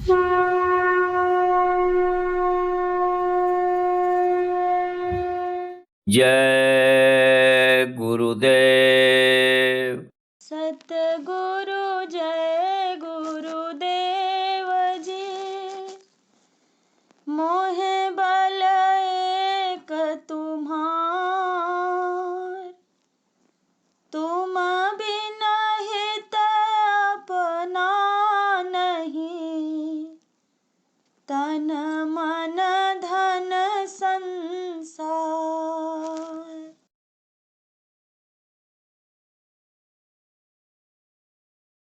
जय गुरुदेव। सतगुरु जय गुरुदेव जी। मोहे बल एक तुम्हार, तुम बिन हित अपना नहीं। तन मन धन संसार।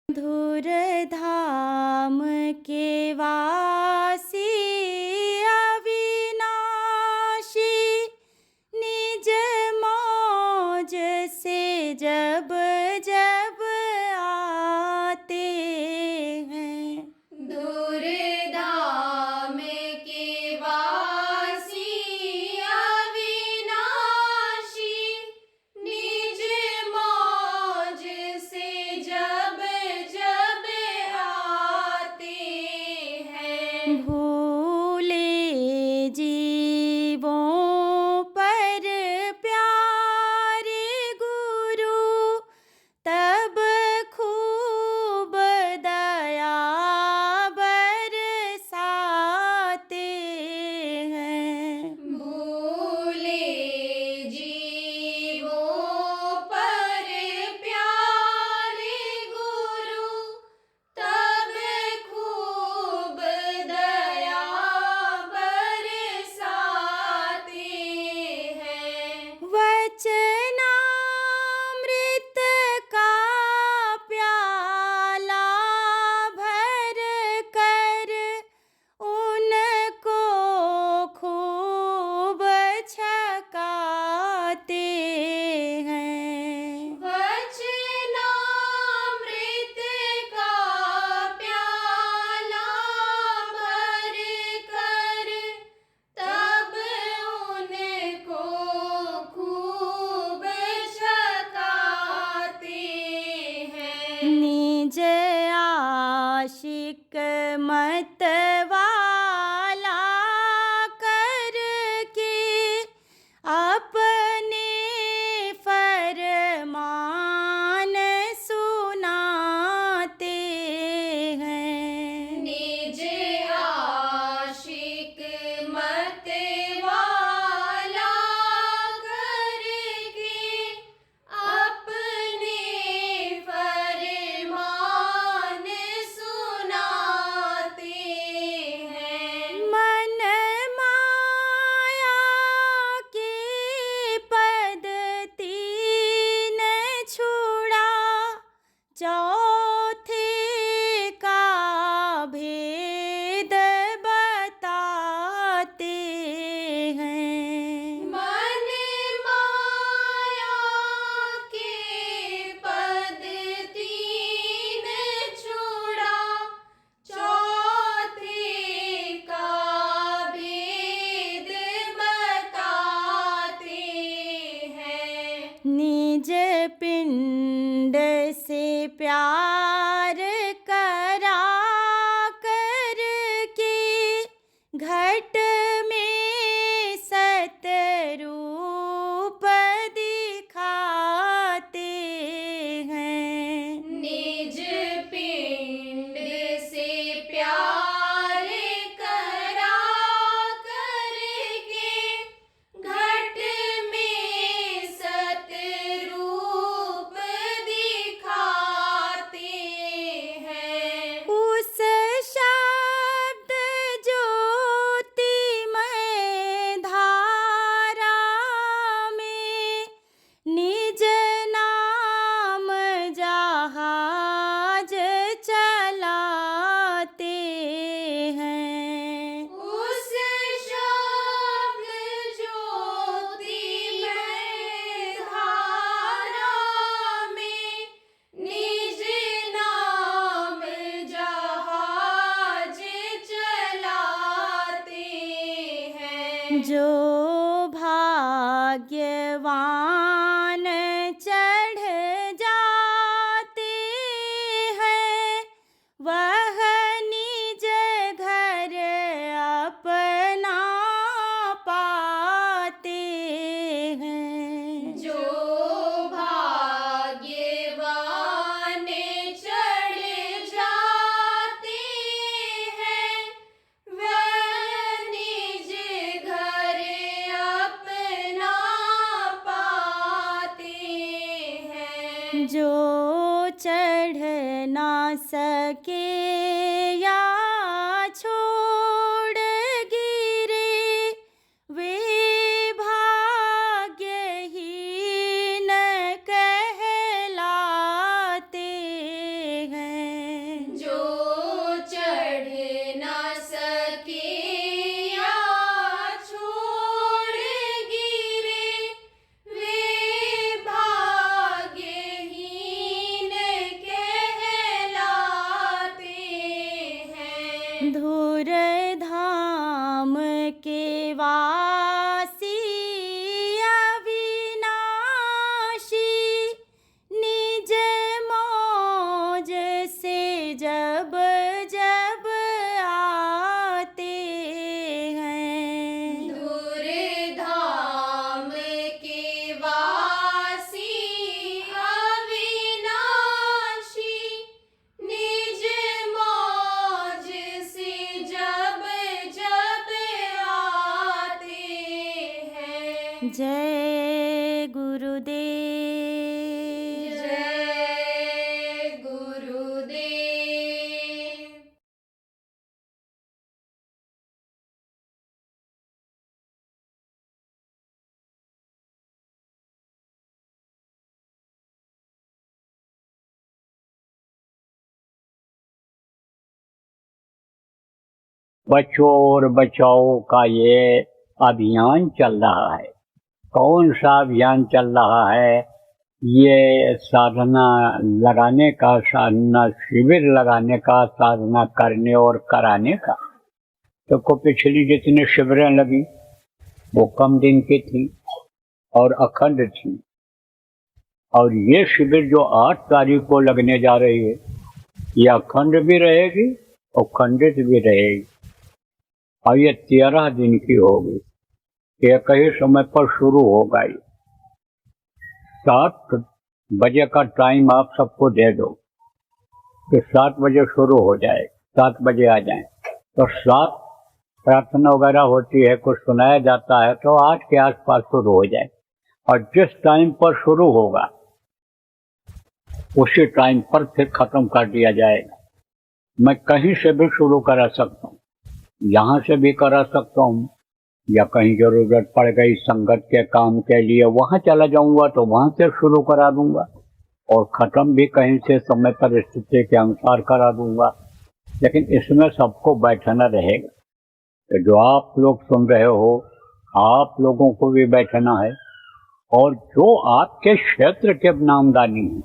धुर धाम के वासी अविनाशी, निज मौज से जब जब आते हैं। दूर धाम के वासी अविनाशी, निज मौज से जब जब आते हैं। भूले जीवों पर प्यारे गुरु, तब खूब दया बरसाते हैं। भूले जीवों पर प्यारे गुरु, तब खूब दया बरसाते हैं। वचनामृत का प्याला भर कर उनको खूब छकाते हैं। वचनामृत का प्याला भर कर तब उनको खूब छकाते हैं। निज आशिक मत वाला करके अपने फरमान सुनाते हैं। निज आशिक मत वाला करके अपने फरमान सुनाते हैं। मन माया के पद तीन छुड़ा, चौथे का भेद बताते हैं। मन माया के पद तीन छुड़ा, चौथे का भेद बताते हैं। निज पिंड से प्यार करा करके घट में सतरूप दिखाते हैं। निज पिंड से प्यार करा करके घट में सतरूप दिखाते हैं। उस शब्द ज्योतिमय धारा में निज नाम जहाज चलाते हैं। उस शब्द ज्योतिमय धारा में निज नाम जहाज चलाते हैं। जो भाग्यवान चढ़ जाते हैं, वह निज धूर धाम के वासी अविनाशी, निज मौज से जब जब आते हैं। दूर धाम के वासी अविनाशी, निज मौज से जब जब आते हैं। जय गुरुदेव। जय गुरुदेव। बच्चों और बचाओ का ये अभियान चल रहा है। कौन सा अभियान चल रहा है? ये साधना लगाने का, साधना शिविर लगाने का, साधना करने और कराने का। तो पिछली जितनी शिविरें लगी वो कम दिन की थी और अखंड थी, और ये शिविर जो 8 तारीख को लगने जा रही है, ये अखंड भी रहेगी और खंडित भी रहेगी, और ये 13 दिन की होगी। एक ही समय पर शुरू होगा। 7 बजे का टाइम आप सबको दे दो कि 7 बजे शुरू हो जाए, 7 बजे आ जाएं। तो 7 प्रार्थना वगैरह होती है, कुछ सुनाया जाता है, तो 8 के आसपास शुरू हो जाए, और जिस टाइम पर शुरू होगा उसी टाइम पर फिर खत्म कर दिया जाएगा। मैं कहीं से भी शुरू करा सकता हूँ, यहाँ से भी करा सकता हूँ, या कहीं जरूरत पड़ गई संगत के काम के लिए वहाँ चला जाऊंगा तो वहाँ से शुरू करा दूंगा, और ख़त्म भी कहीं से समय पर स्थिति के अनुसार करा दूंगा। लेकिन इसमें सबको बैठना रहेगा। तो जो आप लोग सुन रहे हो, आप लोगों को भी बैठना है, और जो आपके क्षेत्र के नामदानी हैं,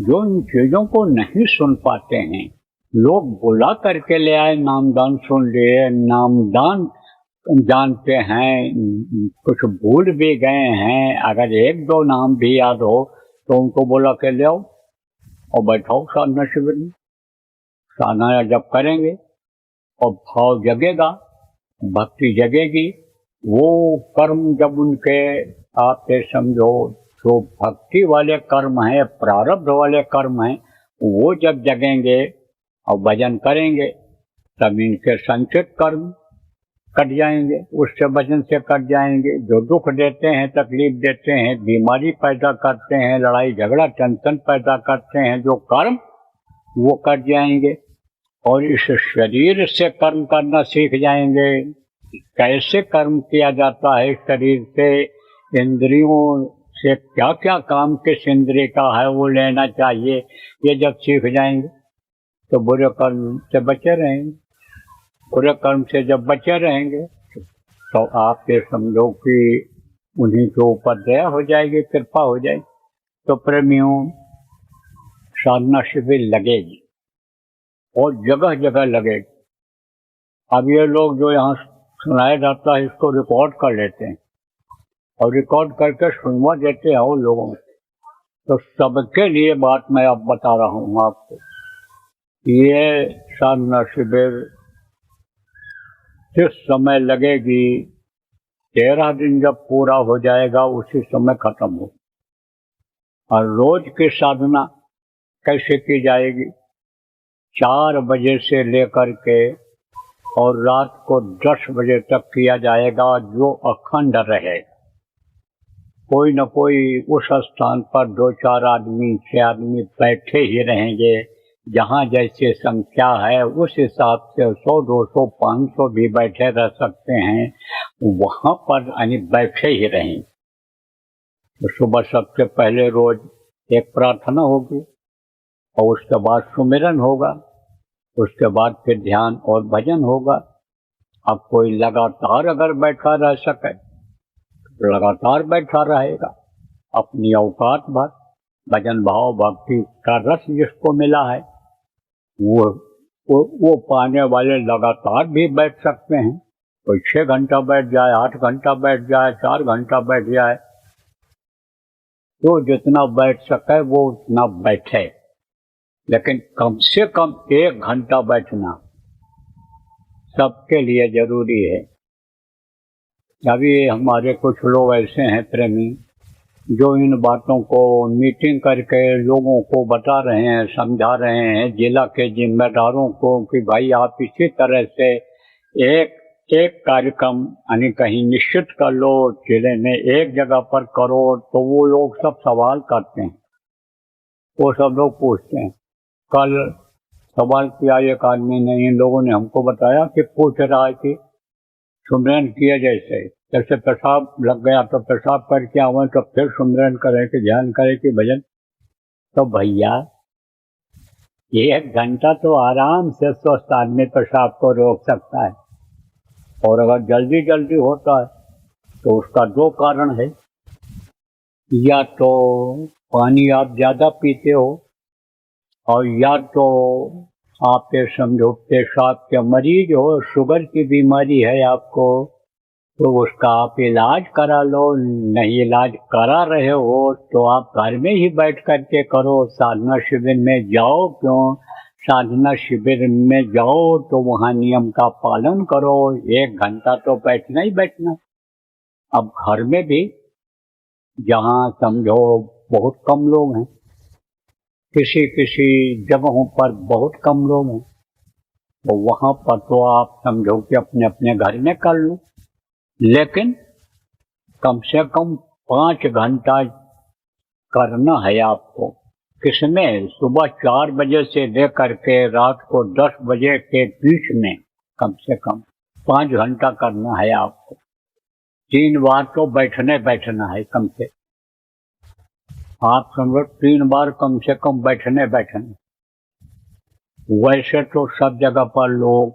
जो इन चीज़ों को नहीं सुन पाते हैं, लोग बुला करके ले आए, नामदान सुन लिए, नामदान जानते हैं, कुछ भूल भी गए हैं, अगर 1-2 नाम भी याद हो तो उनको बुला के ले आओ और बैठाओ साधना शिविर में। साधना जब करेंगे और भाव जगेगा, भक्ति जगेगी, वो कर्म जब उनके आप समझो जो भक्ति वाले कर्म हैं, प्रारब्ध वाले कर्म हैं, वो जब जगेंगे और भजन करेंगे, तब इनके संचित कर्म कट जाएंगे, उससे भजन से कट जाएंगे। जो दुख देते हैं, तकलीफ देते हैं, बीमारी पैदा करते हैं, लड़ाई झगड़ा टेंशन पैदा करते हैं, जो कर्म, वो कट जाएंगे, और इस शरीर से कर्म करना सीख जाएंगे। कैसे कर्म किया जाता है शरीर से, इंद्रियों से क्या क्या काम किस इंद्रिय का है वो लेना चाहिए, ये जब सीख जाएंगे तो बुरे कर्म से बचे रहेंगे। बुरे कर्म से जब बचे रहेंगे तो आप ये समझो कि उन्हीं के ऊपर दया हो जाएगी, कृपा हो जाएगी। तो प्रेमियों, साधना शिविर लगेगी और जगह जगह लगेगी। अब ये लोग जो यहाँ सुनाया जाता है, इसको रिकॉर्ड कर लेते हैं और रिकॉर्ड करके सुनवा देते हैं उन लोगों को। तो सबके लिए बात मैं अब बता रहा हूँ आपको। ये साधना शिविर जिस समय लगेगी, 13 दिन जब पूरा हो जाएगा उसी समय खत्म हो। और रोज की साधना कैसे की जाएगी? 4 बजे से लेकर के और रात को 10 बजे तक किया जाएगा, जो अखंड रहेगा। कोई न कोई उस स्थान पर 2-4 आदमी, 6 आदमी बैठे ही रहेंगे। जहाँ जैसे संख्या है उस हिसाब से 100, 200, 500 भी बैठे रह सकते हैं, वहाँ पर यानी बैठे ही रहेंगे। तो सुबह सबसे पहले रोज एक प्रार्थना होगी और उसके बाद सुमिरन होगा, उसके बाद फिर ध्यान और भजन होगा। अब कोई लगातार अगर बैठा रह सके तो लगातार बैठा रहेगा, अपनी औकात भर भजन भाव भक्ति का रस जिसको मिला है वो वो पाने वाले लगातार भी बैठ सकते हैं। कोई 6 घंटा बैठ जाए, 8 घंटा बैठ जाए, 4 घंटा बैठ जाए, तो जितना बैठ सके वो उतना बैठे, लेकिन कम से कम 1 घंटा बैठना सबके लिए जरूरी है। अभी हमारे कुछ लोग ऐसे हैं प्रेमी जो इन बातों को मीटिंग करके लोगों को बता रहे हैं, समझा रहे हैं, जिला के जिम्मेदारों को कि भाई आप इसी तरह से एक कार्यक्रम यानी कहीं निश्चित कर लो, जिले में एक जगह पर करो। तो वो लोग सब सवाल करते हैं, वो सब लोग पूछते हैं। कल सवाल किया एक आदमी ने, इन लोगों ने हमको बताया कि पूछ रहा है कि सुमरन किए जैसे पेशाब लग गया तो पेशाब करके आवे तो फिर सुमरन करे कि ध्यान करे कि भजन। तो भैया 1 घंटा तो आराम से स्वस्थ आदमी पेशाब को रोक सकता है, और अगर जल्दी जल्दी होता है तो उसका 2 कारण है। या तो पानी आप ज्यादा पीते हो, और या तो आप ये समझो पेशाब के मरीज हो, शुगर की बीमारी है आपको, तो उसका आप इलाज करा लो। नहीं इलाज करा रहे हो तो आप घर में ही बैठ करके करो। साधना शिविर में जाओ क्यों, साधना शिविर में जाओ तो वहाँ नियम का पालन करो। 1 घंटा तो बैठना ही बैठना। अब घर में भी जहाँ समझो बहुत कम लोग हैं, किसी किसी जगहों पर बहुत कम लोग हैं, तो वहाँ पर तो आप समझो कि अपने अपने घर में कर लो, लेकिन कम से कम 5 घंटा करना है आपको। किसमें? सुबह 4 बजे से लेकर के रात को 10 बजे के बीच में कम से कम 5 घंटा करना है आपको। 3 बार तो बैठना है कम से, आप समझो 3 बार कम से कम बैठने। वैसे तो सब जगह पर लोग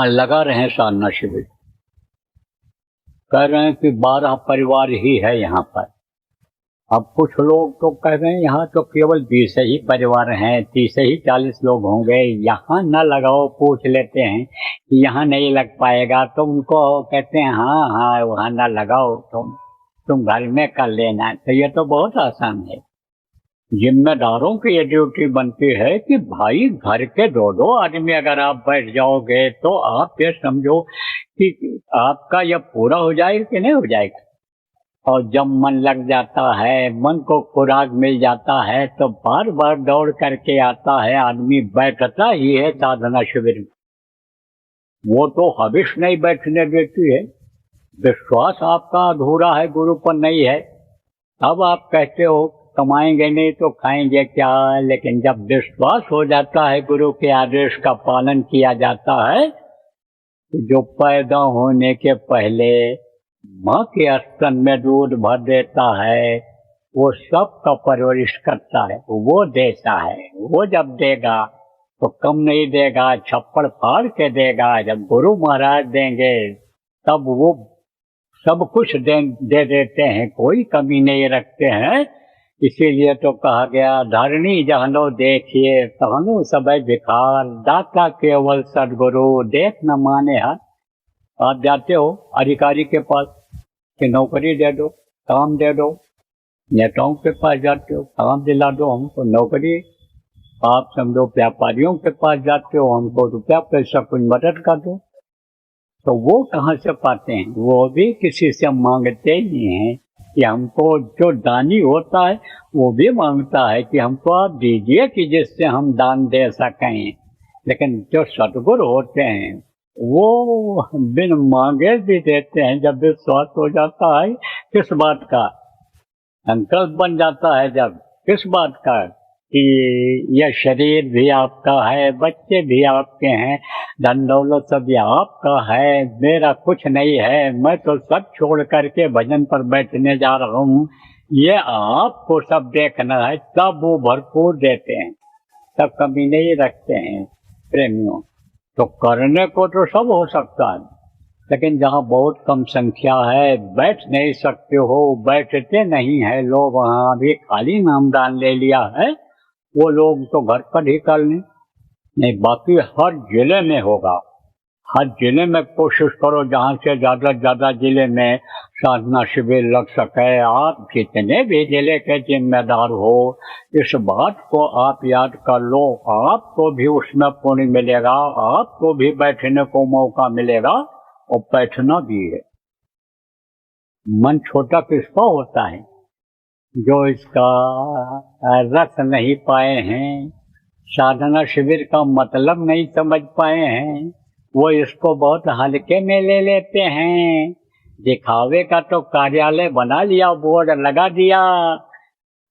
लगा रहे हैं साधना शिविर, कह रहे हैं कि 12 परिवार ही है यहाँ पर। अब कुछ लोग तो कह रहे हैं यहाँ तो केवल 20 ही परिवार हैं, 30 ही 40 लोग होंगे, यहाँ न लगाओ। पूछ लेते हैं कि यहाँ नहीं लग पाएगा, तो उनको कहते हैं हाँ वहाँ न लगाओ, तुम घर में कर लेना। तो ये तो बहुत आसान है। जिम्मेदारों की ये ड्यूटी बनती है कि भाई घर के 2 आदमी अगर आप बैठ जाओगे तो आप ये समझो कि आपका यह पूरा हो जाएगा कि नहीं हो जाएगा। और जब मन लग जाता है, मन को खुराक मिल जाता है, तो बार बार दौड़ करके आता है आदमी, बैठता ही है साधना शिविर में। वो तो हविष नहीं बैठने देती है। विश्वास आपका अधूरा है, गुरु पर नहीं है। अब आप कहते हो कमाएंगे नहीं तो खाएंगे क्या, लेकिन जब विश्वास हो जाता है, गुरु के आदेश का पालन किया जाता है, तो जो पैदा होने के पहले माँ के स्तन में दूध भर देता है, वो सबका परवरिश करता है, वो देता है। वो जब देगा तो कम नहीं देगा, छप्पड़ फाड़ के देगा। जब गुरु महाराज देंगे तब वो सब कुछ दे देते हैं, कोई कमी नहीं रखते हैं। इसीलिए तो कहा गया, धरणी जहनो देखिए तहनो सबे भिखार, दाता केवल सदगुरु देख न माने हाथ। आप जाते हो अधिकारी के पास कि नौकरी दे दो, काम दे दो, नेताओं के पास जाते हो काम दिला दो हमको नौकरी। आप समझो व्यापारियों के पास जाते हो, हमको रुपया पैसा कुछ मदद कर दो। तो वो कहाँ से पाते हैं? वो भी किसी से मांगते ही हैं कि हमको, जो दानी होता है वो भी मांगता है कि हमको आप दीजिए कि जिससे हम दान दे सकें। लेकिन जो सदगुरु होते हैं वो बिन मांगे भी देते हैं। जब विश्वास हो जाता है, किस बात का संकल्प बन जाता है, जब किस बात का कि यह शरीर भी आपका है, बच्चे भी आपके हैं, धन दौलत सब ये आपका है, मेरा कुछ नहीं है, मैं तो सब छोड़ करके भजन पर बैठने जा रहा हूँ, ये आपको सब देखना है। तब वो भरपूर देते हैं, तब कमी नहीं रखते हैं प्रेमियों। तो करने को तो सब हो सकता है, लेकिन जहाँ बहुत कम संख्या है, बैठ नहीं सकते हो, बैठते नहीं है लोग, वहाँ भी खाली नामदान ले लिया है, वो लोग तो घर पर ही कर लें। नहीं, बाकी हर जिले में होगा। हर जिले में कोशिश करो जहाँ से ज्यादा जिले में साधना शिविर लग सके। आप जितने भी जिले के जिम्मेदार हो, इस बात को आप याद कर लो। आपको भी उसमें पुण्य मिलेगा, आपको भी बैठने को मौका मिलेगा और बैठना भी है। मन छोटा किसका होता है? जो इसका रस नहीं पाए हैं, साधना शिविर का मतलब नहीं समझ पाए हैं, वो इसको बहुत हल्के में ले लेते हैं। दिखावे का तो कार्यालय बना लिया, बोर्ड लगा दिया,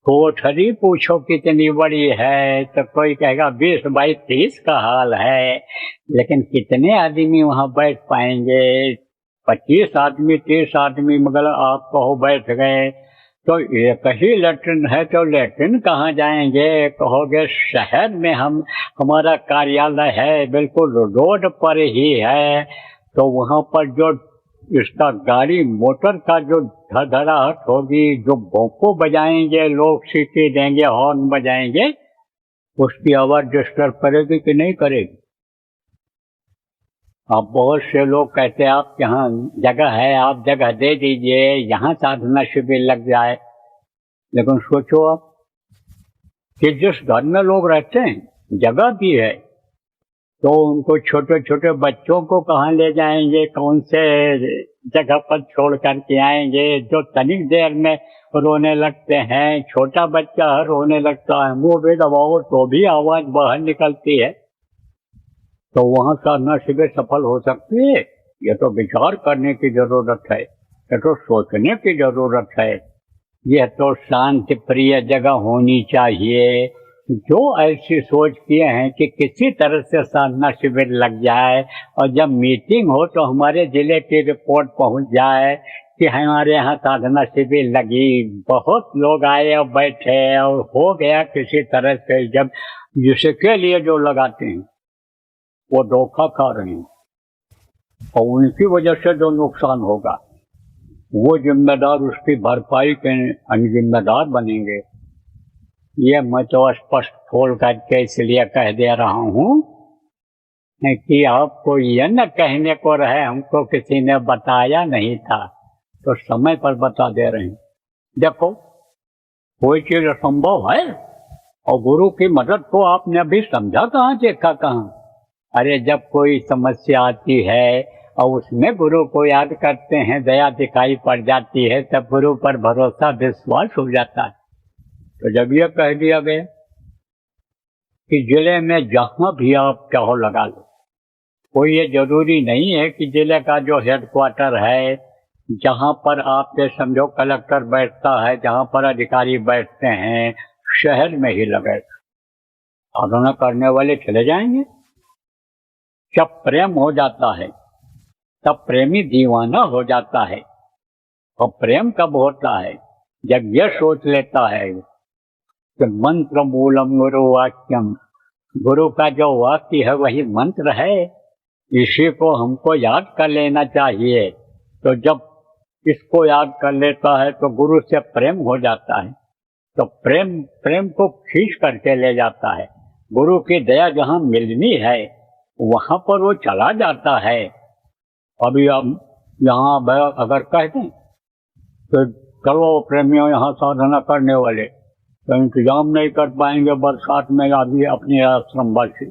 कोठरी पूछो कितनी बड़ी है, तो कोई कहेगा 20 बाई 30 का हाल है। लेकिन कितने आदमी वहां बैठ पाएंगे? 25 आदमी 30 आदमी, मगर आप कहो बैठ गए तो एक ही लेटरिन है, तो लेटरिन कहाँ जाएंगे? कहोगे शहर में हमारा कार्यालय है, बिल्कुल रोड पर ही है, तो वहां पर जो इसका गाड़ी मोटर का जो धड़धड़ाहट होगी, जो भोंपू बजाएंगे लोग, सीटी देंगे, हॉर्न बजाएंगे, उसकी आवाज डिस्टर्ब करेगी कि नहीं करेगी? अब बहुत से लोग कहते हैं आप यहाँ जगह है, आप जगह दे दीजिए, यहाँ साधना शिविर लग जाए। लेकिन सोचो आप कि जिस घर में लोग रहते हैं जगह भी है, तो उनको छोटे छोटे बच्चों को कहाँ ले जाएंगे? कौन से जगह पर छोड़ करके आएंगे? जो तनिक देर में रोने लगते हैं, छोटा बच्चा रोने लगता है, मुंह भी दबाओ तो भी आवाज बाहर निकलती है, तो वहां साधना शिविर सफल हो सकती है? ये तो विचार करने की जरूरत है, ये तो सोचने की जरूरत है। यह तो शांति प्रिय जगह होनी चाहिए। जो ऐसी सोच किए हैं कि किसी तरह से साधना शिविर लग जाए, और जब मीटिंग हो तो हमारे जिले की रिपोर्ट पहुंच जाए कि हमारे यहाँ साधना शिविर लगी, बहुत लोग आए और बैठे और हो गया किसी तरह से। जब जिसके लिए जो लगाते हैं वो धोखा खा रहे हैं, और उनकी वजह से जो नुकसान होगा वो जिम्मेदार उसकी भरपाई के अनजिम्मेदार बनेंगे। ये मैं तो स्पष्ट खोल करके इसलिए कह दे रहा हूँ कि आपको यह न कहने को रहे हमको किसी ने बताया नहीं था, तो समय पर बता दे रहे हैं। देखो, कोई चीज असंभव है, और गुरु की मदद को आपने अभी समझा कहाँ, देखा कहाँ? अरे जब कोई समस्या आती है और उसमें गुरु को याद करते हैं, दया दिखाई पड़ जाती है, तब गुरु पर भरोसा विश्वास हो जाता है। तो जब यह कह दिया गया कि जिले में जहां भी आप चाहो लगा लो, कोई ये जरूरी नहीं है कि जिले का जो हेडक्वार्टर है, जहां पर आप ये समझो कलेक्टर बैठता है, जहां पर अधिकारी बैठते हैं, शहर में ही लगे। साधना करने वाले चले जाएंगे। जब प्रेम हो जाता है तब प्रेमी दीवाना हो जाता है। और प्रेम कब होता है? जब यह सोच लेता है कि मंत्र मूलम गुरु वाक्यम, गुरु का जो वाक्य है वही मंत्र है, इसी को हमको याद कर लेना चाहिए। तो जब इसको याद कर लेता है तो गुरु से प्रेम हो जाता है, तो प्रेम को खींच करके ले जाता है। गुरु की दया जहाँ मिलनी है वहां पर वो चला जाता है। अभी हम यहाँ अगर कहते हैं तो चलो प्रेमियों यहाँ साधना करने वाले, तो इंतजाम नहीं कर पाएंगे बरसात में। अभी अपने आश्रमवासी,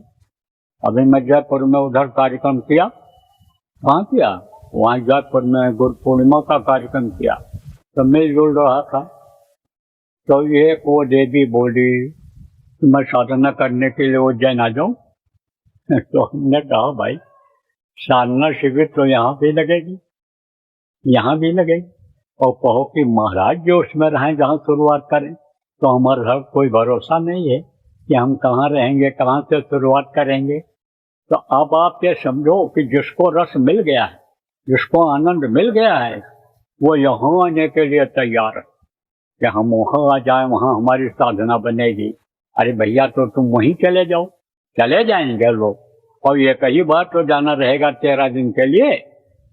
अभी मैं जयपुर में उधर कार्यक्रम किया। कहाँ किया? वहाँ जयपुर में गुरु पूर्णिमा का कार्यक्रम किया, तो मिलजुल रहा था। तो ये वो देवी बोली मैं साधना करने के लिए उज्जैन आ जाऊँ। तो हमने कहा भाई साधना शिविर तो यहाँ भी लगेगी, यहाँ भी लगेगी, और कहो कि महाराज जो उसमें रहें जहाँ शुरुआत करें, तो हमारा कोई भरोसा नहीं है कि हम कहाँ रहेंगे, कहाँ से शुरुआत करेंगे। तो अब आप ये समझो कि जिसको रस मिल गया है, जिसको आनंद मिल गया है, वो यहाँ आने के लिए तैयार है कि हम वहाँ आ जाए, वहाँ हमारी साधना बनेगी। अरे भैया तो तुम वहीं चले जाओ, चले जाएंगे लोग। और ये कई बार तो जाना रहेगा 13 दिन के लिए,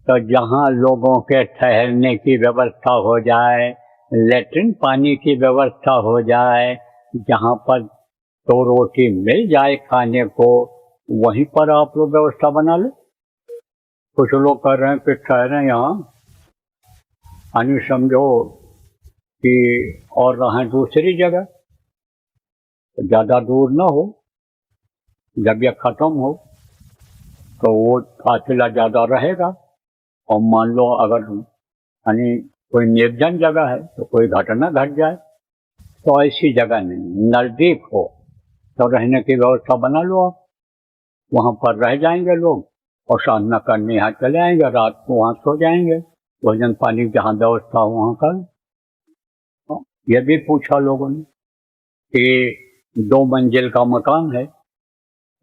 तो जहाँ लोगों के ठहरने की व्यवस्था हो जाए, लेट्रिन पानी की व्यवस्था हो जाए, जहाँ पर 2 रोटी मिल जाए खाने को, वहीं पर आप लोग व्यवस्था बना लो। कुछ लोग कह रहे हैं कि ठहरें यहाँ, यानी समझो कि और रहें दूसरी जगह, ज्यादा दूर ना हो। जब यह खत्म हो तो वो फासला ज्यादा रहेगा। और मान लो अगर यानी कोई निर्जन जगह है तो कोई घटना घट जाए, तो ऐसी जगह नहीं, नजदीक हो तो रहने की व्यवस्था बना लो आप। वहां पर रह जाएंगे लोग और साधना करने यहाँ चले आएंगे, रात को वहां सो जाएंगे, भोजन पानी जहाँ व्यवस्था हो वहां कर। ये भी पूछा लोगों ने कि 2 मंजिल का मकान है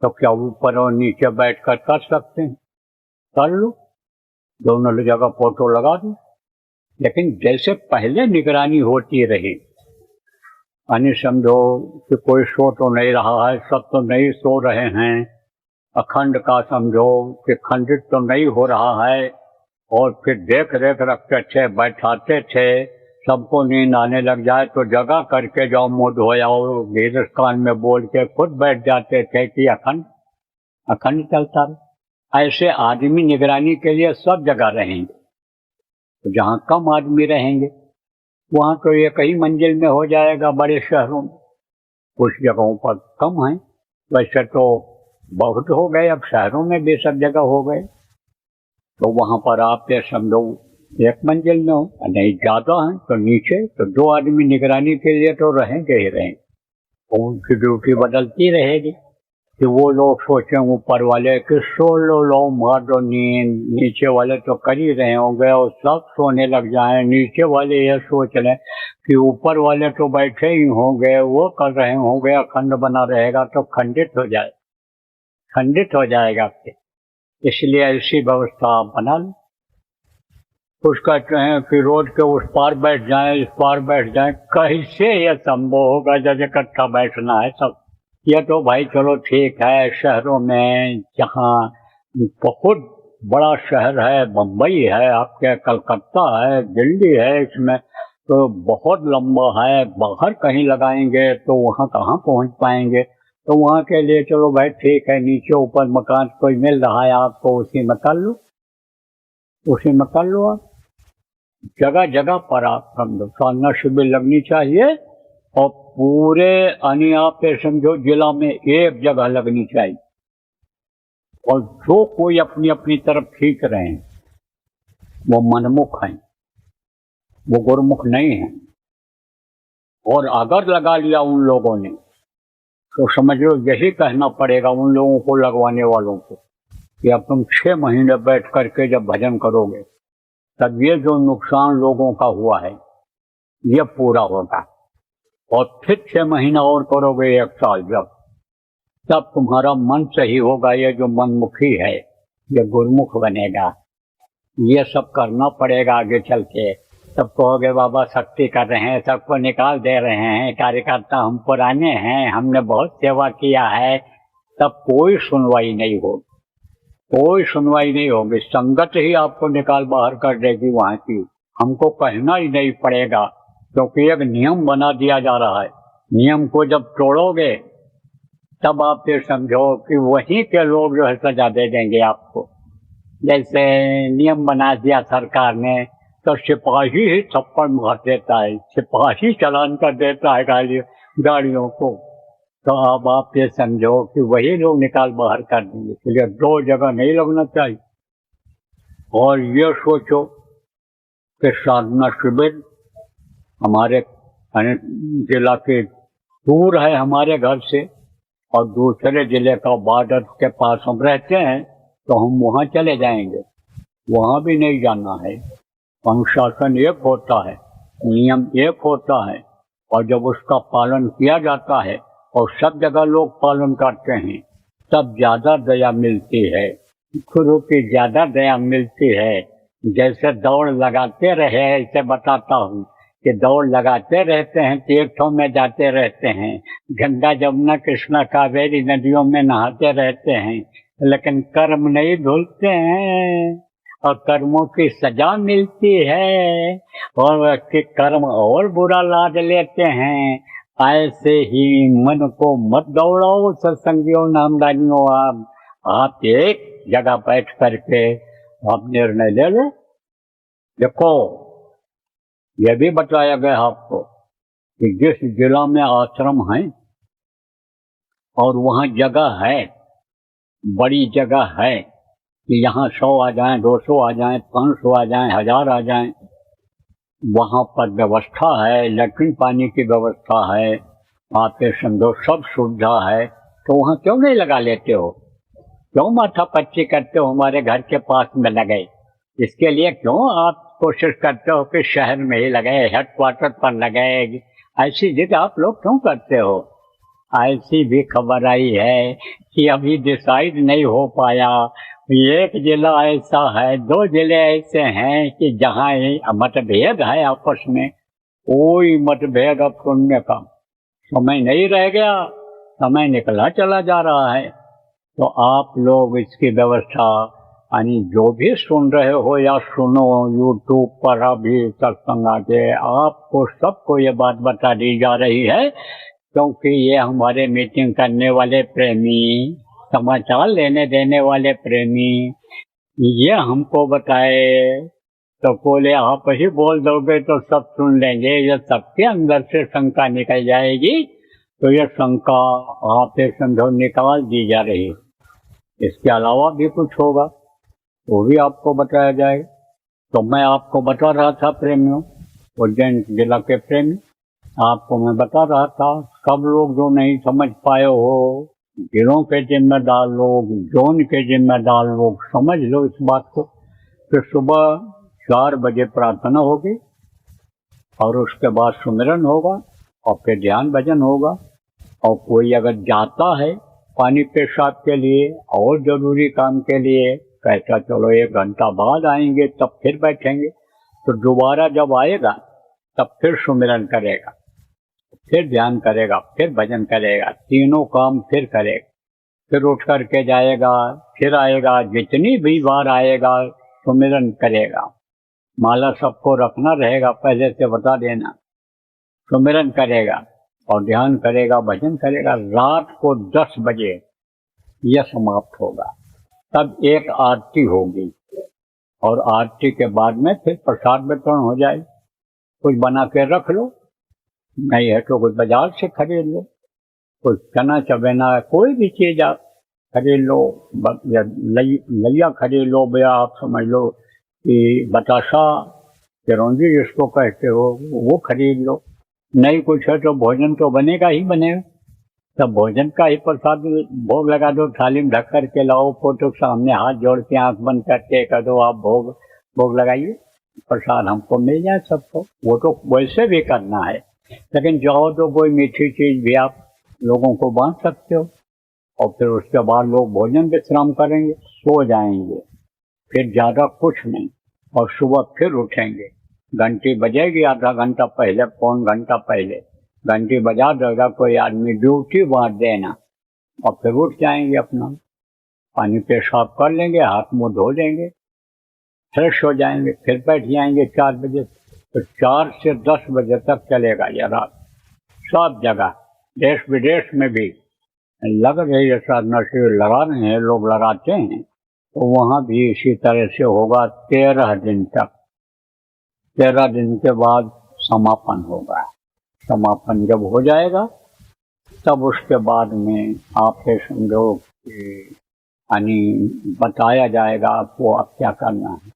तो क्या ऊपर और नीचे बैठकर कर सकते हैं? कर लो, दोनों जगह फोटो लगा दो। लेकिन जैसे पहले निगरानी होती रही, यानी समझो कि कोई सो तो नहीं रहा है, सब तो नहीं सो रहे हैं, अखंड का समझो कि खंडित तो नहीं हो रहा है, और फिर देख रेख रखते थे, बैठाते थे, सबको नींद आने लग जाए तो जगह करके जाओ, मुंह धोयाओ, धीरे कान में बोल के खुद बैठ जाते थे कि अखंड अखंड चलता रहे। ऐसे आदमी निगरानी के लिए सब जगह रहेंगे। तो जहाँ कम आदमी रहेंगे वहाँ तो एक ही मंजिल में हो जाएगा बड़े शहरों में, कुछ जगहों पर कम है। वैसे तो बहुत हो गए, अब शहरों में भी सब जगह हो गए, तो वहाँ पर आप ये समझो 1 मंजिल में हो, नहीं ज्यादा है तो नीचे, तो 2 आदमी निगरानी के लिए तो रहेंगे ही रहेंगे। तो उनकी ड्यूटी बदलती रहेगी कि वो लोग सोचें ऊपर वाले कि सो लो मार दो नींद, नीचे वाले तो कर ही रहे होंगे और सब सोने लग जाएं, नीचे वाले ये सोच लें कि ऊपर वाले तो बैठे ही होंगे, वो कर रहे होंगे, अखंड बना रहेगा तो खंडित हो जाएगा फिर। इसलिए ऐसी व्यवस्था आप बना लो। कुछ कहते हैं कि रोड के उस पार बैठ जाएं, इस पार बैठ जाएं, कैसे यह संभव होगा जब इकट्ठा बैठना है सब? ये तो भाई चलो ठीक है, शहरों में जहाँ बहुत बड़ा शहर है, बम्बई है, आपके कलकत्ता है, दिल्ली है, इसमें तो बहुत लंबा है, बाहर कहीं लगाएंगे तो वहाँ कहाँ पहुँच पाएंगे। तो वहाँ के लिए चलो भाई ठीक है, नीचे ऊपर मकान कोई मिल रहा है आपको, उसी में कर लो आप। जगह जगह पर आप समझो साधना शिविर लगनी चाहिए, और पूरे यानी आप समझो जिला में एक जगह लगनी चाहिए। और जो कोई अपनी अपनी तरफ खींच रहे हैं वो मनमुख हैं, वो गुरुमुख नहीं है। और अगर लगा लिया उन लोगों ने तो समझ लो यही कहना पड़ेगा उन लोगों को, लगवाने वालों को, कि अब तुम 6 महीने बैठ करके जब भजन करोगे तब ये जो नुकसान लोगों का हुआ है ये पूरा होगा। और फिर 6 महीना और करोगे, 1 साल, तब तुम्हारा मन सही होगा। ये जो मनमुखी है ये गुरुमुख बनेगा। ये सब करना पड़ेगा आगे चल के। तब कहोगे बाबा शक्ति कर रहे हैं, सबको निकाल दे रहे हैं, कार्यकर्ता हम पुराने हैं, हमने बहुत सेवा किया है, तब कोई सुनवाई नहीं होगी। संगत ही आपको निकाल बाहर कर देगी वहां की। हमको कहना ही नहीं पड़ेगा, क्योंकि एक नियम बना दिया जा रहा है। नियम को जब तोड़ोगे तब आप ये समझो कि वहीं के लोग जो है सजा दे देंगे आपको। जैसे नियम बना दिया सरकार ने तो सिपाही ही थप्पड़ मार देता है, सिपाही चालान कर देता है गाड़ियों को। तो अब आप ये समझो कि वही लोग निकाल बाहर कर देंगे। इसलिए 2 जगह नहीं लगना चाहिए। और ये सोचो कि साधना शिविर हमारे जिला के दूर है हमारे घर से, और दूसरे जिले का बॉर्डर के पास हम रहते हैं, तो हम वहाँ चले जाएंगे। वहाँ भी नहीं जाना है। अनुशासन एक होता है, नियम एक होता है, और जब उसका पालन किया जाता है और सब जगह लोग पालन करते हैं तब ज्यादा दया मिलती है, गुरु की ज्यादा दया मिलती है। जैसे दौड़ लगाते रहे, ऐसे बताता हूँ कि दौड़ लगाते रहते हैं, तीर्थों में जाते रहते हैं, गंगा जमुना कृष्णा कावेरी नदियों में नहाते रहते हैं, लेकिन कर्म नहीं धुलते हैं और कर्मों की सजा मिलती है, और व्यक्ति कर्म और बुरा लाद लेते हैं। ऐसे ही मन को मत दौड़ाओ सत्संगियों नामदानियों, आप आप एक जगह बैठ करके आप निर्णय ले लो। देखो, यह भी बताया गया आपको कि जिस जिला में आश्रम है और वहाँ जगह है, बड़ी जगह है कि यहाँ 100 आ जाएं, 200 आ जाएं, 500 आ जाएं, 1000 आ जाएं, वहाँ पर व्यवस्था है, लैट्रिन पानी की व्यवस्था है, आप ये समझो सब सुविधा है, तो वहाँ क्यों नहीं लगा लेते हो? क्यों माथा पच्ची करते हो हमारे घर के पास में लगे? इसके लिए क्यों आप कोशिश करते हो कि शहर में ही लगे, हेडक्वार्टर पर लगे? ऐसी जिद आप लोग क्यों करते हो? ऐसी भी खबर आई है कि अभी डिसाइड नहीं हो पाया, एक जिला ऐसा है, 2 जिले ऐसे हैं कि जहाँ मतभेद है आपस में, कोई मतभेद अब सुनने का समय नहीं रह गया, समय निकला चला जा रहा है। तो आप लोग इसकी व्यवस्था, यानी जो भी सुन रहे हो या सुनो यूट्यूब पर अभी सत्संग आके, आपको सबको ये बात बता दी जा रही है, क्योंकि ये हमारे मीटिंग करने वाले प्रेमी, समाचार लेने देने वाले प्रेमी, ये हमको बताए तो बोले आप ही बोल दोगे तो सब सुन लेंगे, ये सबके अंदर से शंका निकल जाएगी, तो ये शंका आप एक समझो निकाल दी जा रही है। इसके अलावा भी कुछ होगा वो भी आपको बताया जाएगा। तो मैं आपको बता रहा था प्रेमियों, उज्जैन जिला के प्रेमी, आपको मैं बता रहा था, सब लोग जो नहीं समझ पाए हो, जिलों के जिम्मेदार लोग, जोन के जिम्मेदार लोग, समझ लो इस बात को कि सुबह 4 बजे प्रार्थना होगी और उसके बाद सुमिरन होगा और फिर ध्यान भजन होगा। और कोई अगर जाता है पानी पेशाब के लिए और जरूरी काम के लिए, कहता चलो 1 घंटा बाद आएंगे तब फिर बैठेंगे, तो दोबारा जब आएगा तब फिर सुमिरन करेगा, फिर ध्यान करेगा, फिर भजन करेगा, तीनों काम फिर करेगा, फिर उठ करके जाएगा, फिर आएगा, जितनी भी बार आएगा सुमिरन करेगा। माला सबको रखना रहेगा, पहले से बता देना। सुमिरन करेगा और ध्यान करेगा, भजन करेगा। रात को 10 बजे यह समाप्त होगा, तब एक आरती होगी और आरती के बाद में फिर प्रसाद वितरण हो जाए। कुछ बना के रख लो, नहीं है तो कुछ बाजार से खरीद लो, कुछ चना चबेना कोई भी चीज आप खरीद लो, लैया खरीद लो, भैया आप समझ लो कि बतासा चिरौंजी जिसको कहते हो वो खरीद लो। नहीं कुछ है तो भोजन तो बनेगा ही बनेगा, तब भोजन का ही प्रसाद भोग लगा दो, थाली में ढक करके लाओ, फोटो सामने हाथ जोड़ के आंख बंद करके कर दो, आप भोग लगाइए, प्रसाद हमको मिल जाए सबको। वो तो वैसे भी करना है, लेकिन जाओ तो कोई मीठी चीज भी आप लोगों को बांट सकते हो। और फिर उसके बाद लोग भोजन विश्राम करेंगे, सो जाएंगे, फिर ज्यादा कुछ नहीं, और सुबह फिर उठेंगे। घंटी बजेगी आधा घंटा पहले, पौन घंटा पहले घंटी बजा देगा कोई आदमी, ड्यूटी बांट देना, और फिर उठ जाएंगे, अपना पानी पेशाब कर लेंगे, हाथ मुंह धो लेंगे, फ्रेश हो जाएंगे, फिर बैठ जाएंगे 4 बजे। तो 4 से 10 बजे तक चलेगा ये रात। सब जगह देश विदेश में भी लग रही है साधना शिविर, लगा रहे हैं लोग, लगाते हैं, तो वहाँ भी इसी तरह से होगा 13 दिन तक। 13 दिन के बाद समापन होगा। समापन जब हो जाएगा तब उसके बाद में आप ये समझो कि यानी बताया जाएगा आपको आप क्या करना है।